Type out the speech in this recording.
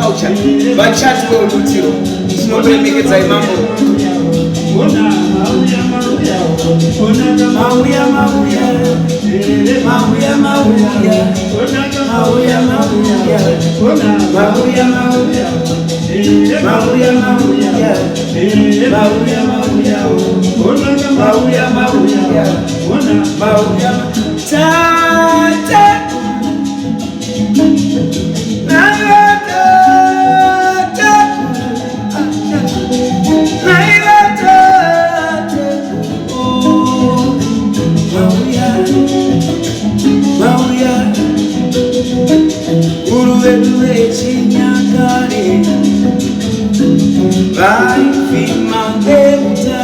culture vachati veurutiro tinotoemekedzai mambo mauya mauya mauya mauya mauya mauya mauya mauya mauya mauya mauya tata vai firmar o